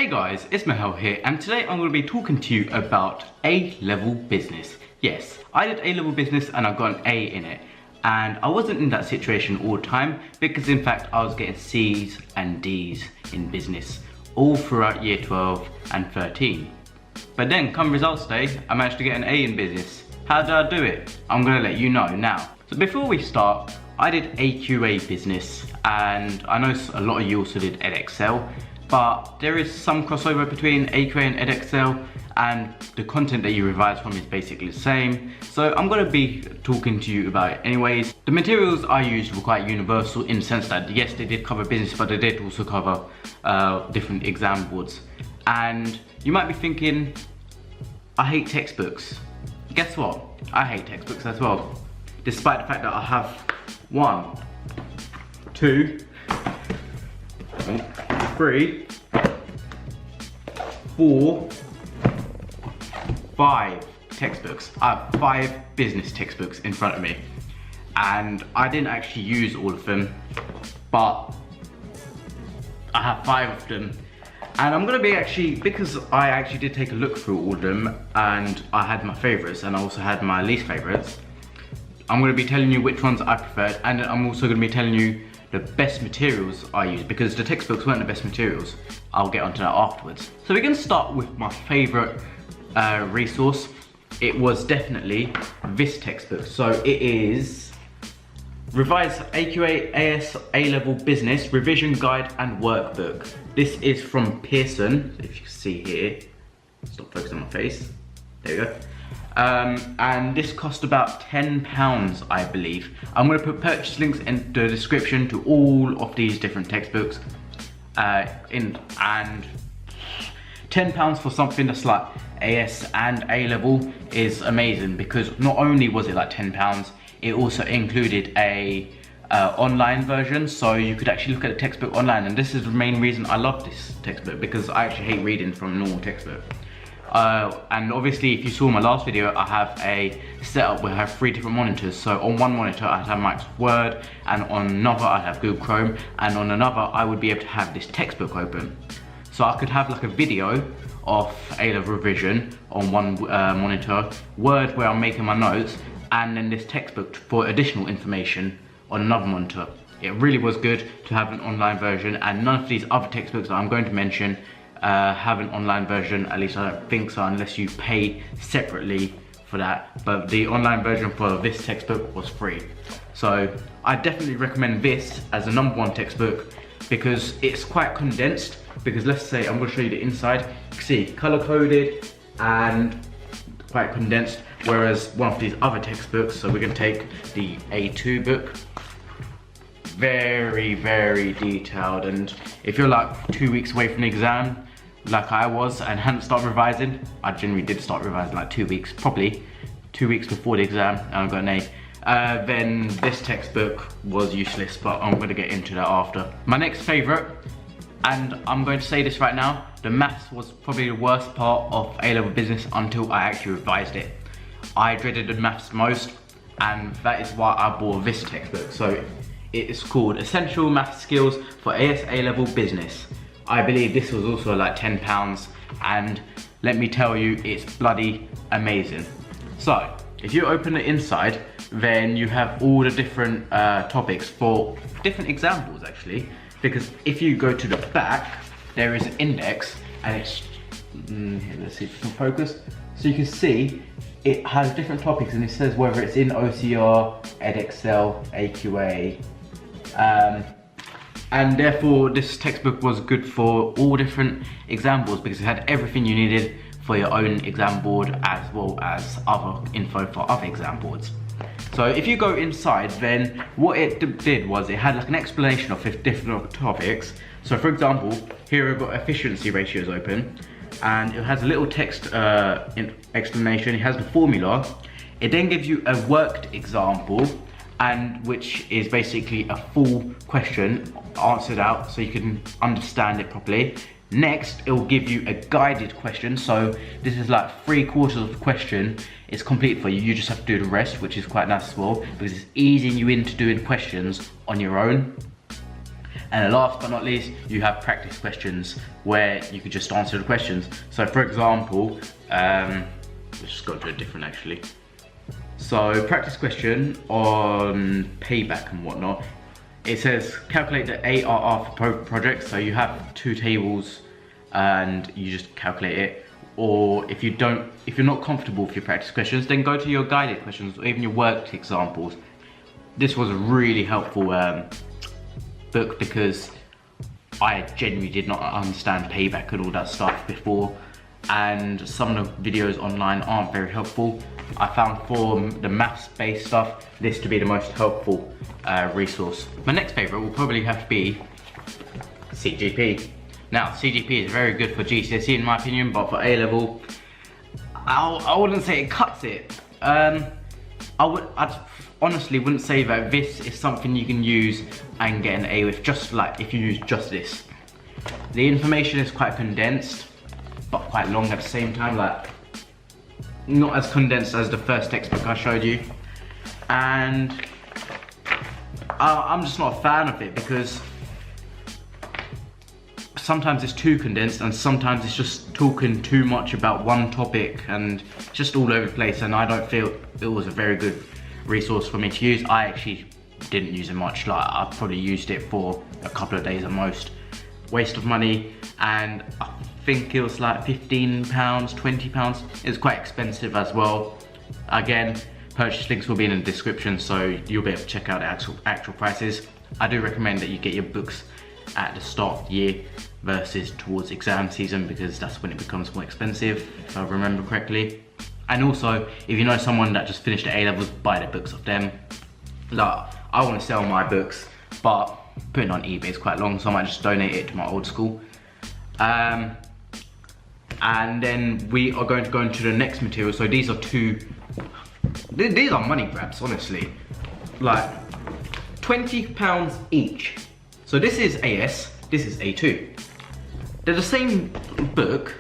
Hey guys, it's Mahel here, and today I'm going to be talking to you about A-level business. Yes, I did A-level business and I got an A in it. And I wasn't in that situation all the time because in fact I was getting C's and D's in business all throughout year 12 and 13. But then come results day, I managed to get an A in business. How did I do it? I'm going to let you know now. So before we start, I did AQA business, and I know a lot of you also did Edexcel. But there is some crossover between AQA and Edexcel, and the content that you revise from is basically the same. So I'm going to be talking to you about it anyways. The materials I used were quite universal in the sense that yes, they did cover business, but they did also cover different exam boards. And you might be thinking, I hate textbooks. Guess what? I hate textbooks as well. Despite the fact that I have 1, 2, 3, 4, 5 textbooks. I have 5 business textbooks in front of me, and I didn't actually use all of them, but I have 5 of them. And I'm gonna be because I actually did take a look through all of them, and I had my favorites and I also had my least favorites. I'm gonna be telling you which ones I preferred, and I'm also gonna be telling you the best materials I used, because the textbooks weren't the best materials. I'll get onto that afterwards. So we're gonna start with my favorite resource. It was definitely this textbook. So it is Revised AQA AS A-Level Business Revision Guide and Workbook. This is from Pearson, if you can see here. Stop focusing on my face. There you go. And this cost about £10, I believe. I'm going to put purchase links in the description to all of these different textbooks. And £10 for something that's like AS and A-level is amazing, because not only was it like £10, it also included a online version, so you could actually look at the textbook online. And this is the main reason I love this textbook, because I actually hate reading from a normal textbook. And obviously, if you saw my last video, I have a setup where I have 3 different monitors. So on one monitor I have Microsoft Word, and on another I have Google Chrome, and on another I would be able to have this textbook open. So I could have like a video of A-level revision on one monitor, Word where I'm making my notes, and then this textbook for additional information on another monitor. It really was good to have an online version, and none of these other textbooks that I'm going to mention have an online version. At least I don't think so, unless you pay separately for that. But the online version for this textbook was free. So I definitely recommend this as a #1 textbook, because it's quite condensed. Because let's say, I'm going to show you the inside. You can see color coded and quite condensed, whereas one of these other textbooks, so we're going to take the A2 book, very detailed. And if you're like 2 weeks away from the exam like I was and hadn't started revising, I generally did start revising like 2 weeks, probably 2 weeks before the exam, and I got an A, then this textbook was useless, but I'm going to get into that after. My next favorite, and I'm going to say this right now, the maths was probably the worst part of A-level business until I actually revised it. I dreaded the maths most, and that is why I bought this textbook. So it is called Essential Math Skills for AS A-Level Business. I believe this was also like £10, and let me tell you, it's bloody amazing. So if you open the inside, then you have all the different topics for different examples actually. Because if you go to the back, there is an index, and it's, let's see if you can focus. So you can see it has different topics, and it says whether it's in OCR, Edexcel, AQA, and therefore this textbook was good for all different exam boards, because it had everything you needed for your own exam board as well as other info for other exam boards. So if you go inside, then what it did was it had like an explanation of different topics. So for example, here we've got efficiency ratios open, and it has a little text explanation. It has the formula. It then gives you a worked example, and which is basically a full question answered out so you can understand it properly. Next, it will give you a guided question. So this is like 3/4 of the question is complete for you. You just have to do the rest, which is quite nice as well, because it's easing you into doing questions on your own. And last but not least, you have practice questions where you could just answer the questions. So for example, let's just go to a different actually. So practice question on payback and whatnot. It says calculate the ARR for projects. So you have 2 tables and you just calculate it. Or if you're not comfortable with your practice questions, then go to your guided questions or even your worked examples. This was a really helpful book because I genuinely did not understand payback and all that stuff before, and some of the videos online aren't very helpful. I found for the maths based stuff, this to be the most helpful resource. My next favourite will probably have to be CGP. Now CGP is very good for GCSE in my opinion, but for A-level, I wouldn't say it cuts it. I honestly wouldn't say that this is something you can use and get an A with, just like if you use just this. The information is quite condensed, but quite long at the same time, like not as condensed as the first textbook I showed you. And I'm just not a fan of it because sometimes it's too condensed and sometimes it's just talking too much about one topic and just all over the place, and I don't feel it was a very good resource for me to use. I actually didn't use it much, like I probably used it for a couple of days at most. Waste of money, and I think it was like £15, £20. It's quite expensive as well. Again, purchase links will be in the description, so you'll be able to check out the actual prices. I do recommend that you get your books at the start of the year versus towards exam season, because that's when it becomes more expensive, if I remember correctly. And also, if you know someone that just finished their A-levels, buy the books of them. Like, I want to sell my books, but putting on eBay is quite long, so I might just donate it to my old school. And then we are going to go into the next material. So these are these are money grabs, honestly. Like, £20 each. So this is AS, this is A2. They're the same book,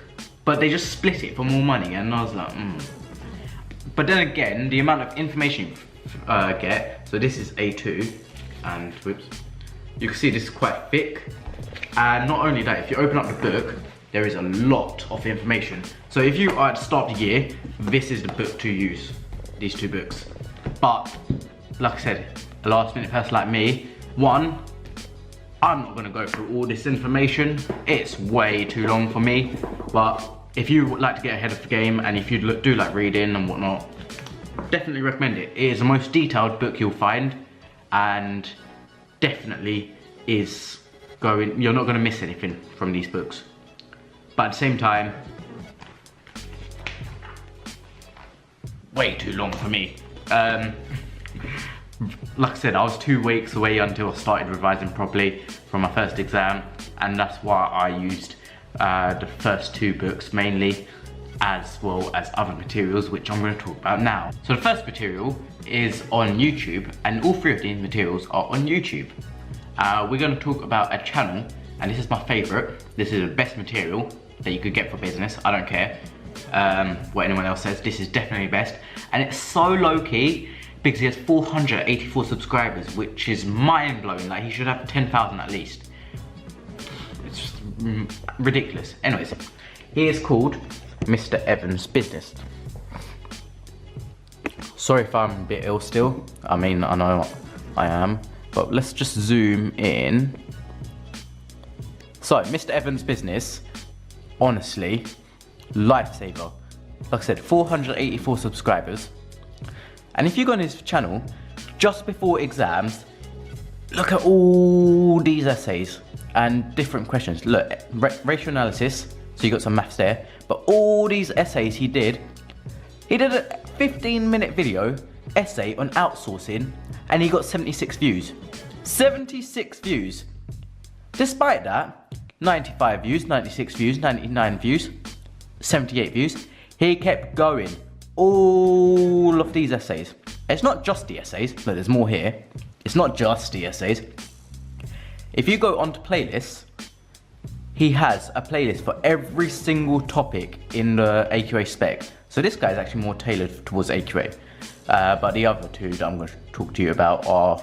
but they just split it for more money, and I was like, But then again, the amount of information you get, so this is A2, and whoops, you can see this is quite thick. And not only that, if you open up the book, there is a lot of information. So if you are at the start of the year, this is the book to use, these 2 books. But, like I said, a last minute person like me, one, I'm not gonna go through all this information. It's way too long for me. But if you would like to get ahead of the game, and if you do like reading and whatnot, definitely recommend it. It is the most detailed book you'll find, and definitely is you're not gonna miss anything from these books. But at the same time, way too long for me. Like I said, I was 2 weeks away until I started revising properly for my first exam, and that's why I used the first 2 books mainly, as well as other materials, which I'm going to talk about now. So the first material is on YouTube, and all 3 of these materials are on YouTube. We're going to talk about a channel, and this is my favourite. This is the best material that you could get for business. I don't care what anyone else says, this is definitely best. And it's so low-key because he has 484 subscribers, which is mind-blowing. Like, he should have 10,000 at least. It's just ridiculous. Anyways, he is called Mr. Evans Business. Sorry if I'm a bit ill still. I mean, I know I am, but let's just zoom in. So, Mr. Evans Business, honestly, lifesaver. Like I said, 484 subscribers. And if you go on his channel, just before exams, look at all these essays and different questions. Look, ratio analysis, so you got some maths there, but all these essays he did a 15-minute video essay on outsourcing, and he got 76 views. 76 views. Despite that, 95 views, 96 views, 99 views, 78 views. He kept going. All of these essays. It's not just the essays, but there's more here. It's not just the essays. If you go onto playlists, he has a playlist for every single topic in the AQA spec. So this guy is actually more tailored towards AQA. But the other 2 that I'm going to talk to you about are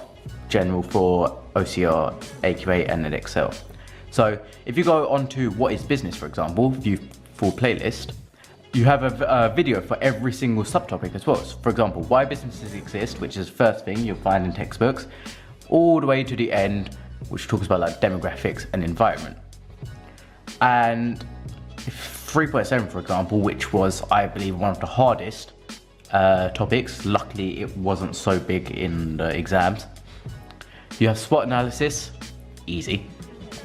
general for OCR, AQA, and then Excel. So if you go onto what is business, for example, view full playlist, you have a video for every single subtopic as well. So for example, why businesses exist, which is the first thing you'll find in textbooks, all the way to the end, which talks about like demographics and environment. And 3.7, for example, which was, I believe, one of the hardest topics. Luckily, it wasn't so big in the exams. You have SWOT analysis, easy.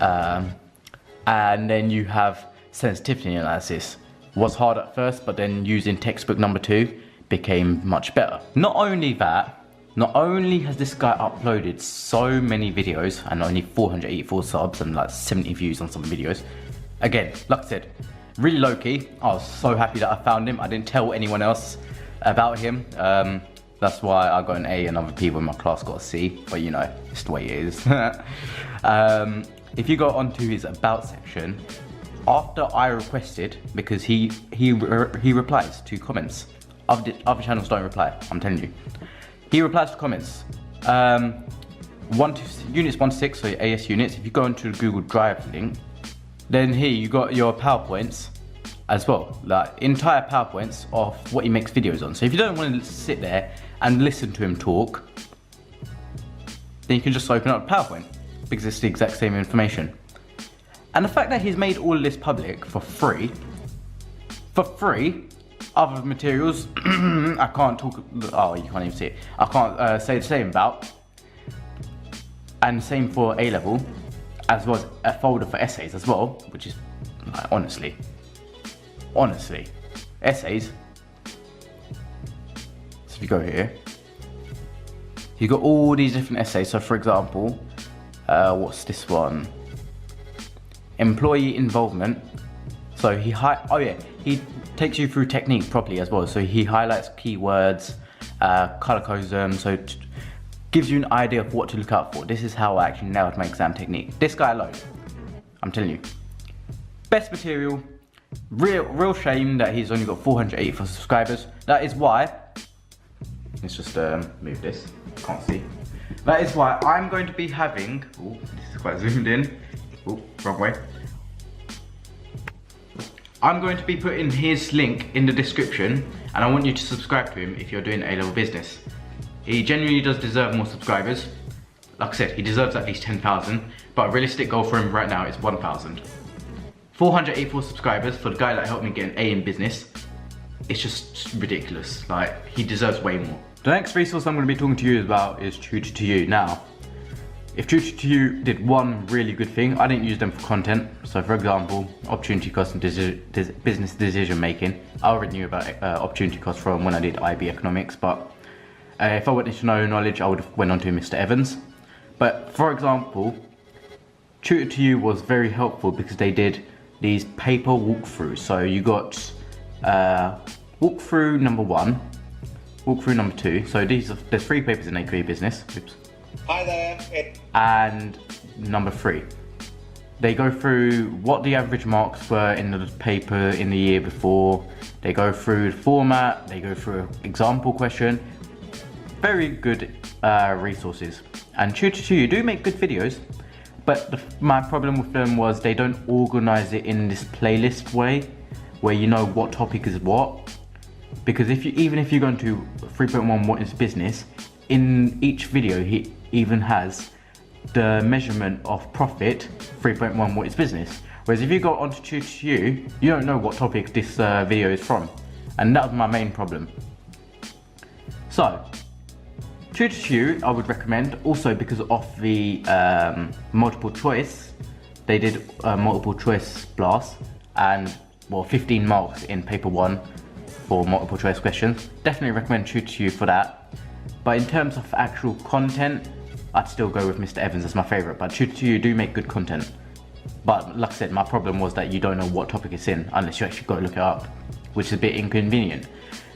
And then you have sensitivity analysis. Was hard at first, but then using textbook number 2 became much better. Not only that, not only has this guy uploaded so many videos and only 484 subs and like 70 views on some videos. Again, like I said, really low key. I was so happy that I found him. I didn't tell anyone else about him. That's why I got an A and other people in my class got a C, but you know, it's the way it is. If you go onto his about section, after I requested, because he replies to comments. Other channels don't reply, I'm telling you. He replies to comments. Units 1 to 6, so your AS units. If you go into the Google Drive link, then here you got your PowerPoints as well, like entire PowerPoints of what he makes videos on. So if you don't want to sit there and listen to him talk, then you can just open up PowerPoint because it's the exact same information. And the fact that he's made all of this public for free, other materials, I can't talk, oh, you can't even see it. I can't say the same about. And same for A-level, as well as a folder for essays as well, which is, like, honestly, essays. So if you go here, you got all these different essays. So for example, what's this one? Employee involvement. So he takes you through technique properly as well. So he highlights keywords, color codes them, so gives you an idea of what to look out for. This is how I actually nailed my exam technique. This guy alone, I'm telling you, best material. Real shame that he's only got 484 subscribers. That is why, let's just move this, can't see. That is why I'm going to be having, oh, this is quite zoomed in. Oh, wrong way. I'm going to be putting his link in the description, and I want you to subscribe to him if you're doing A-level business. He genuinely does deserve more subscribers. Like I said, he deserves at least 10,000, but a realistic goal for him right now is 1,000. 484 subscribers for the guy that helped me get an A in business. It's just ridiculous. Like, he deserves way more. The next resource I'm going to be talking to you about is Tutor2U. Now, if Tutor2U did one really good thing, I didn't use them for content. So for example, opportunity cost and business decision making. I already knew about opportunity cost from when I did IB economics, but if I wanted to know knowledge, I would have went on to Mr. Evans. But for example, Tutor2U was very helpful because they did these paper walkthroughs. So you got walkthrough number 1, walkthrough number 2. So there's 3 papers in AQA business. Oops. Hi there. And number 3. They go through what the average marks were in the paper in the year before. They go through the format. They go through an example question. Very good resources. And Tutor2U do make good videos, but my problem with them was they don't organize it in this playlist way, where you know what topic is what. Because even if you go into 3.1 what is business, in each video he even has the measurement of profit 3.1 what is business. Whereas if you go onto Tutor2U, you don't know what topic this video is from, and that was my main problem. So Tutor2U I would recommend also because of the multiple choice. They did multiple choice blast, and well, 15 marks in paper 1 for multiple choice questions. Definitely recommend Tutor2U for that. But in terms of actual content, I'd still go with Mr. Evans as my favorite. But Tutor2U do make good content. But like I said, my problem was that you don't know what topic it's in unless you actually go look it up, which is a bit inconvenient.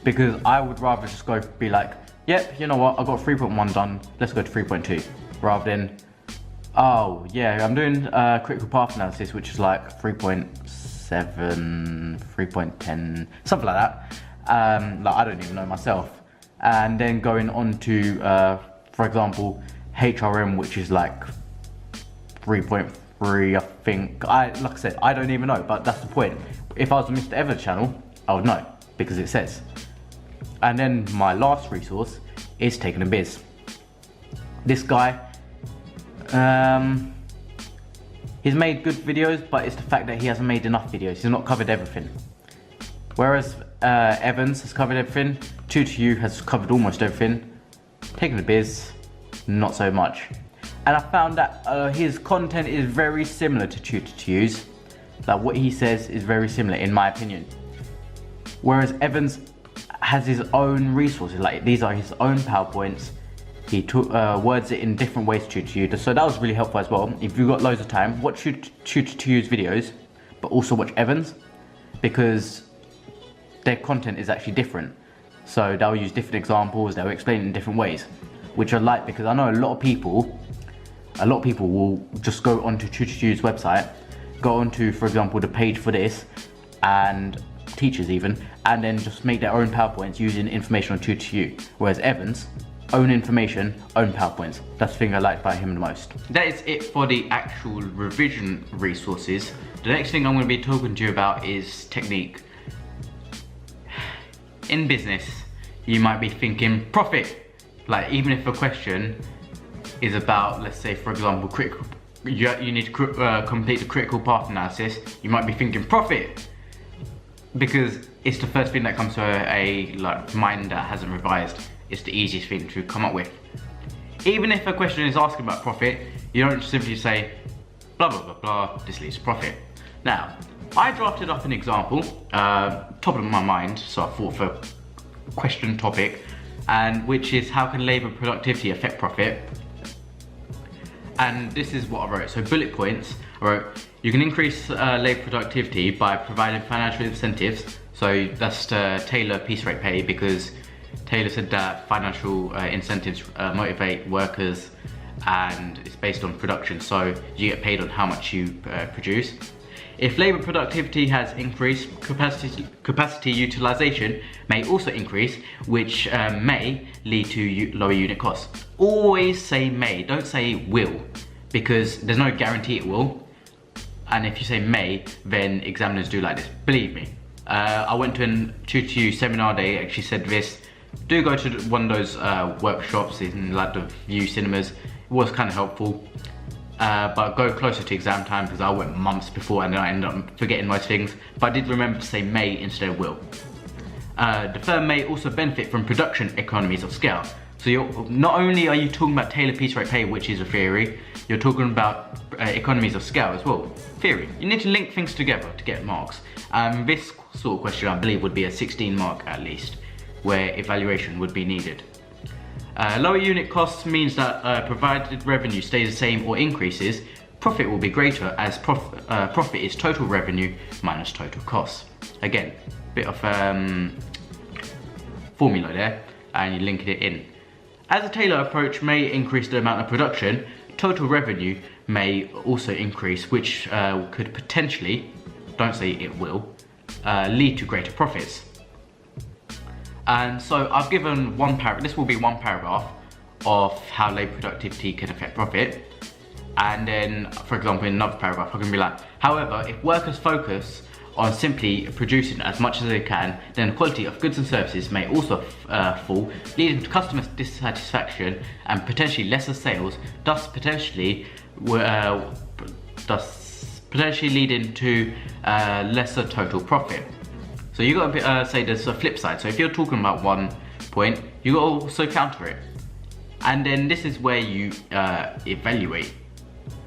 Because I would rather just go be like, yep, you know what, I got 3.1 done, let's go to 3.2. Rather than, oh yeah, I'm doing critical path analysis, which is like 3.7, 3.10, something like that. Like I don't even know myself. And then going on to, for example, HRM, which is like 3.3, I think. Like I said, I don't even know, but that's the point. If I was on Mr. Evans' channel, I would know, because it says. And then my last resource is Taking a Biz. This guy, he's made good videos, but it's the fact that he hasn't made enough videos. He's not covered everything. Whereas Evans has covered everything, Tutor has covered almost everything. Taking a Biz, not so much. And I found that his content is very similar to Tutor. Like what he says is very similar in my opinion. Whereas Evans has his own resources, like these are his own PowerPoints. He words it in different ways to Tutor, so that was really helpful as well. If you've got loads of time, watch Tutor's videos, but also watch Evans, because their content is actually different. So they'll use different examples, they'll explain it in different ways, which I like, because I know a lot of people will just go onto Tutor's website, go onto, for example, the page for this, and teachers even, and then just make their own PowerPoints using information on Tutor. Whereas Evans, own information, own PowerPoints. That's the thing I like about him the most. That is it for the actual revision resources. The next thing I'm going to be talking to you about is technique. In business, you might be thinking profit. Like, even if a question is about, let's say for example, you need to complete the critical path analysis, you might be thinking profit, because it's the first thing that comes to a mind that hasn't revised. It's the easiest thing to come up with. Even if a question is asking about profit, you don't simply say blah blah blah blah, this leads to profit. Now, I drafted up an example, top of my mind, so I thought of a question topic, and which is how can labour productivity affect profit? And this is what I wrote. So bullet points, I wrote, you can increase labour productivity by providing financial incentives. So that's to tailor piece rate pay, because Taylor said that financial incentives motivate workers, and it's based on production, so you get paid on how much you produce. If labour productivity has increased, capacity utilisation may also increase, which may lead to lower unit costs. Always say may, don't say will, because there's no guarantee it will. And if you say may, then examiners do like this, believe me. I went to a Tutor seminar, they actually said this. Do go to one of those workshops in like the View cinemas. It was kind of helpful. But go closer to exam time, because I went months before and then I ended up forgetting most things. But I did remember to say may instead of will. The firm may also benefit from production economies of scale. So not only are you talking about tailored piece rate pay, which is a theory, you're talking about economies of scale as well. Theory. You need to link things together to get marks. This sort of question I believe would be a 16 mark at least, where evaluation would be needed. Lower unit costs means that provided revenue stays the same or increases, profit will be greater, as profit is total revenue minus total costs. Again, bit of formula there, and you link it in. As a Taylor approach may increase the amount of production, total revenue may also increase, which could potentially, don't say it will, lead to greater profits. And so I've given one paragraph, this will be one paragraph of how labour productivity can affect profit. And then, for example, in another paragraph, I can be like, however, if workers focus on simply producing as much as they can, then the quality of goods and services may also fall, leading to customer dissatisfaction and potentially lesser sales, thus potentially leading to lesser total profit. So you got to say there's a flip side. So if you're talking about one point, you got to also counter it. And then this is where you evaluate.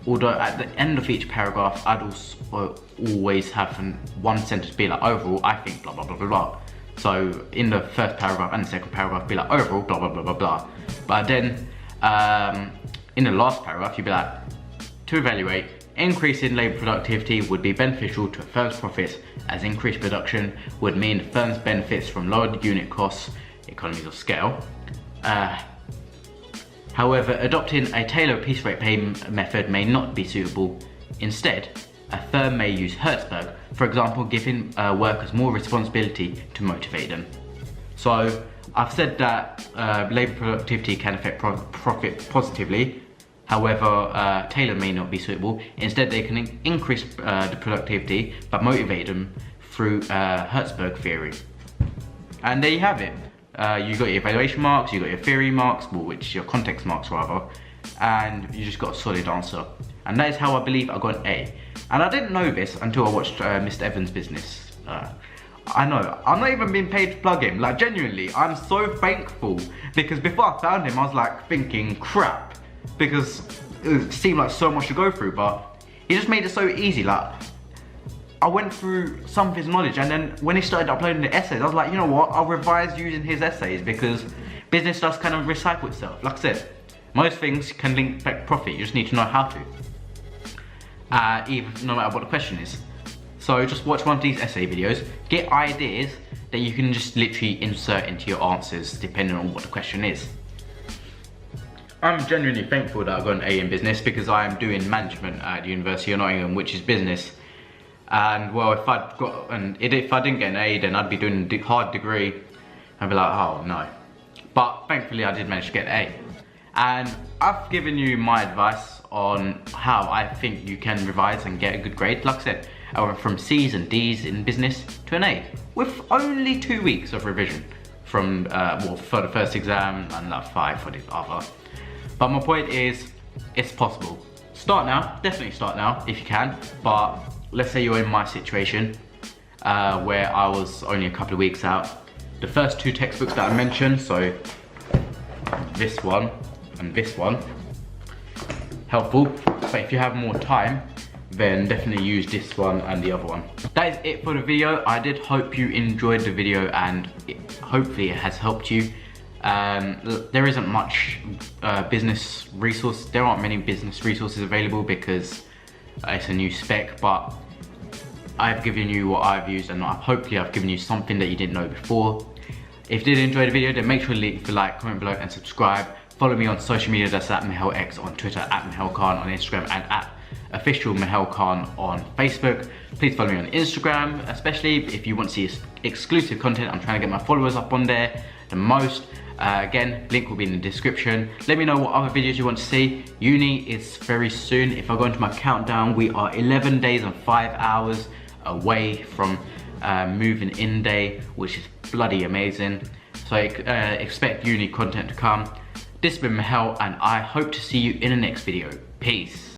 Although at the end of each paragraph, I'd also always have one sentence be like, overall, I think blah, blah, blah, blah, blah. So in the first paragraph and the second paragraph, be like, overall, blah, blah, blah, blah, blah. But then in the last paragraph, you'd be like, to evaluate, increase in labour productivity would be beneficial to a firm's profits, as increased production would mean the firm's benefits from lowered unit costs, economies of scale. However, adopting a tailored piece rate pay method may not be suitable. Instead, a firm may use Hertzberg, for example, giving workers more responsibility to motivate them. So I've said that labour productivity can affect profit positively. However, tailor may not be suitable. Instead, they can increase the productivity, but motivate them through Hertzberg theory. And there you have it. You got your evaluation marks, you got your theory marks, well, which your context marks rather, and you just got a solid answer. And that is how I believe I got an A. And I didn't know this until I watched Mr. Evans' Business. I know, I'm not even being paid to plug him. Like, genuinely, I'm so thankful, because before I found him, I was like thinking, crap, because it seemed like so much to go through, but he just made it so easy. Like, I went through some of his knowledge, and then when he started uploading the essays, I was like, you know what, I'll revise using his essays, because business does kind of recycle itself. Like I said, most things can link back profit, you just need to know how to. Even no matter what the question is. So just watch one of these essay videos, get ideas that you can just literally insert into your answers depending on what the question is. I'm genuinely thankful that I got an A in business, because I am doing management at the University of Nottingham, which is business. And well, if I didn't get an A, then I'd be doing a hard degree. I'd be like, oh no. But thankfully I did manage to get an A. And I've given you my advice on how I think you can revise and get a good grade. Like I said, I went from C's and D's in business to an A with only 2 weeks of revision from well, for the first exam and like 5 for the other. But my point is, it's possible. Start now, definitely start now if you can. But let's say you're in my situation where I was only a couple of weeks out. The first 2 textbooks that I mentioned, so this one and this one, helpful. But if you have more time, then definitely use this one and the other one. That is it for the video. I did hope you enjoyed the video, and hopefully it has helped you. There isn't much business resource. There aren't many business resources available because it's a new spec, but I've given you what I've used, and hopefully I've given you something that you didn't know before. If you did enjoy the video, then make sure to leave a like, comment below and subscribe. Follow me on social media, that's at MihailX on Twitter, at Mihail Khan on Instagram, and at official Mihail Khan on Facebook. Please follow me on Instagram, especially if you want to see exclusive content. I'm trying to get my followers up on there the most. Again, link will be in the description. Let me know what other videos you want to see. Uni is very soon. If I go into my countdown, we are 11 days and 5 hours away from moving in day, which is bloody amazing. So expect uni content to come. This has been Mihail, and I hope to see you in the next video. Peace.